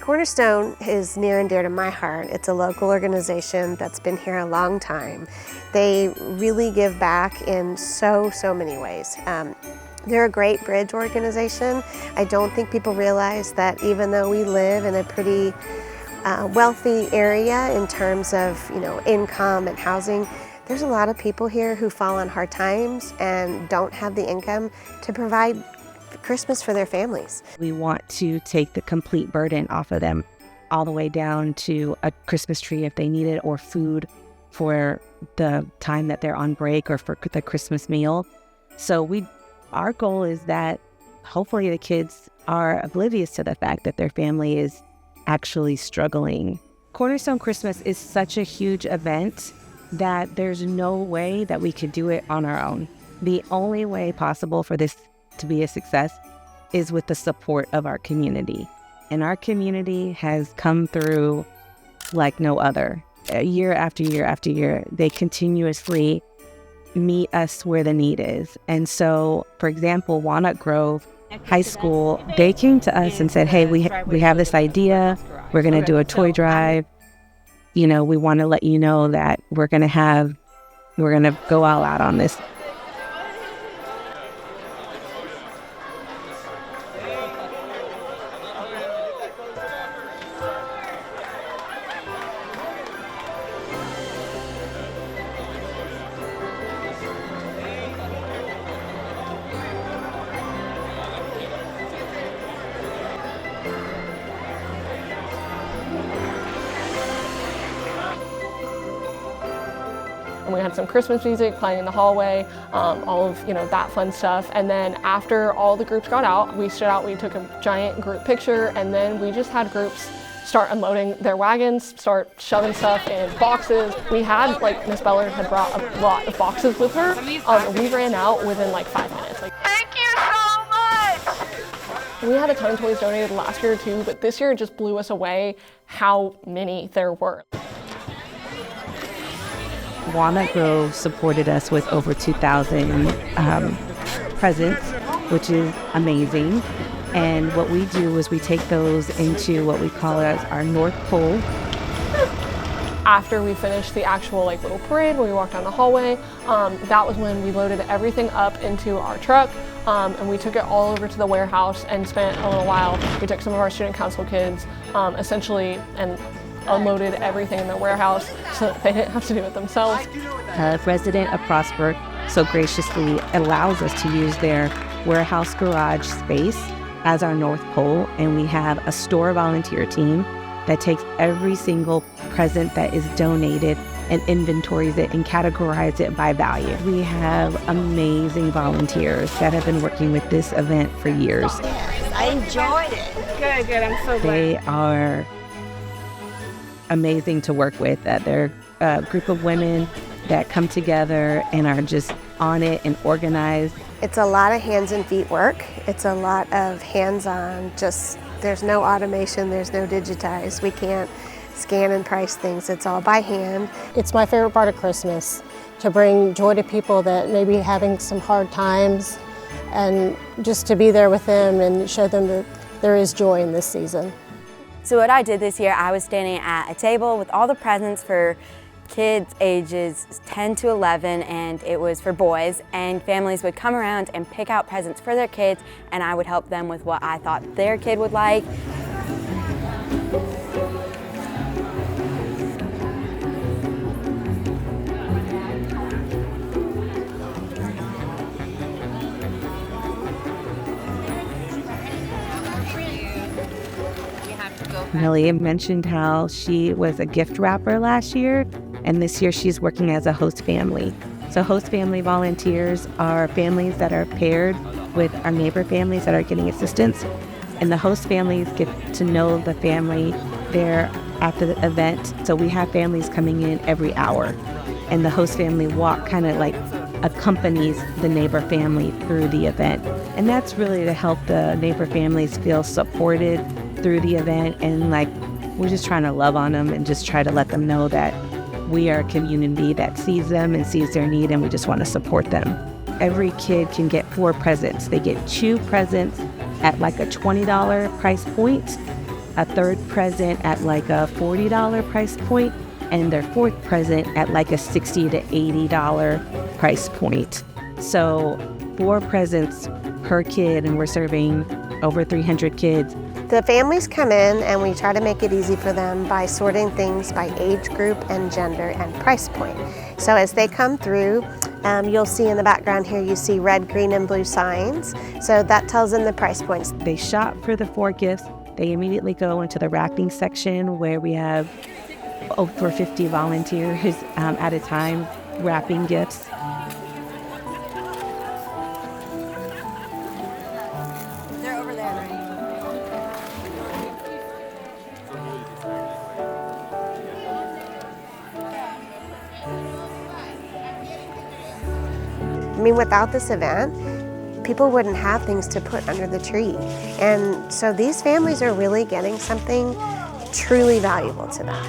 Cornerstone is near and dear to my heart. It's a local organization that's been here a long time. They really give back in so many ways. They're a great bridge organization. I don't think people realize that even though we live in a pretty wealthy area in terms of income and housing, there's a lot of people here who fall on hard times and don't have the income to provide Christmas for their families. We want to take the complete burden off of them, all the way down to a Christmas tree if they need it, or food for the time that they're on break or for the Christmas meal. So our goal is that hopefully the kids are oblivious to the fact that their family is actually struggling. Cornerstone Christmas is such a huge event that there's no way that we could do it on our own. The only way possible for this to be a success is with the support of our community. And our community has come through like no other. Year after year after year, they continuously meet us where the need is. And so, for example, Walnut Grove High School, they came to us and said, hey, we have this idea. We're going to do a toy drive. We want to let you know that we're going to go all out on this. And we had some Christmas music playing in the hallway, all of that fun stuff. And then after all the groups got out, we stood out, we took a giant group picture, and then we just had groups start unloading their wagons, start shoving stuff in boxes. We had, Miss Bellard had brought a lot of boxes with her. We ran out within 5 minutes. Thank you so much! We had a ton of toys donated last year too, but this year it just blew us away how many there were. Walnut Grove supported us with over 2,000 presents, which is amazing. And what we do is we take those into what we call as our North Pole. After we finished the actual little parade where we walked down the hallway, that was when we loaded everything up into our truck, and we took it all over to the warehouse and spent a little while. We took some of our student council kids essentially and unloaded everything in the warehouse so that they didn't have to do it themselves. A resident of Prosper so graciously allows us to use their warehouse garage space as our North Pole, and we have a store volunteer team that takes every single present that is donated and inventories it and categorizes it by value. We have amazing volunteers that have been working with this event for years. Yes, I enjoyed it. Good, I'm so glad. They are amazing to work with. They're a group of women that come together and are just on it and organized. It's a lot of hands and feet work. It's a lot of hands-on, there's no automation, there's no digitized. We can't scan and price things, it's all by hand. It's my favorite part of Christmas, to bring joy to people that may be having some hard times, and just to be there with them and show them that there is joy in this season. So what I did this year, I was standing at a table with all the presents for kids ages 10 to 11, and it was for boys, and families would come around and pick out presents for their kids, and I would help them with what I thought their kid would like. Millie mentioned how she was a gift wrapper last year, and this year she's working as a host family. So host family volunteers are families that are paired with our neighbor families that are getting assistance, and the host families get to know the family there at the event. So we have families coming in every hour, and the host family walk kind of accompanies the neighbor family through the event. And that's really to help the neighbor families feel supported through the event, and we're just trying to love on them and just try to let them know that we are a community that sees them and sees their need, and we just want to support them. Every kid can get 4 presents. They get 2 presents at a $20 price point, a third present at like a $40 price point, and their fourth present at like a $60 to $80 price point. So 4 presents per kid, and we're serving over 300 kids. The families come in and we try to make it easy for them by sorting things by age group and gender and price point. So as they come through, you'll see in the background here, you see red, green, and blue signs. So that tells them the price points. They shop for the 4 gifts. They immediately go into the wrapping section where we have over 50 volunteers at a time wrapping gifts. They're over there, right? I mean, without this event, people wouldn't have things to put under the tree. And so these families are really getting something truly valuable to them.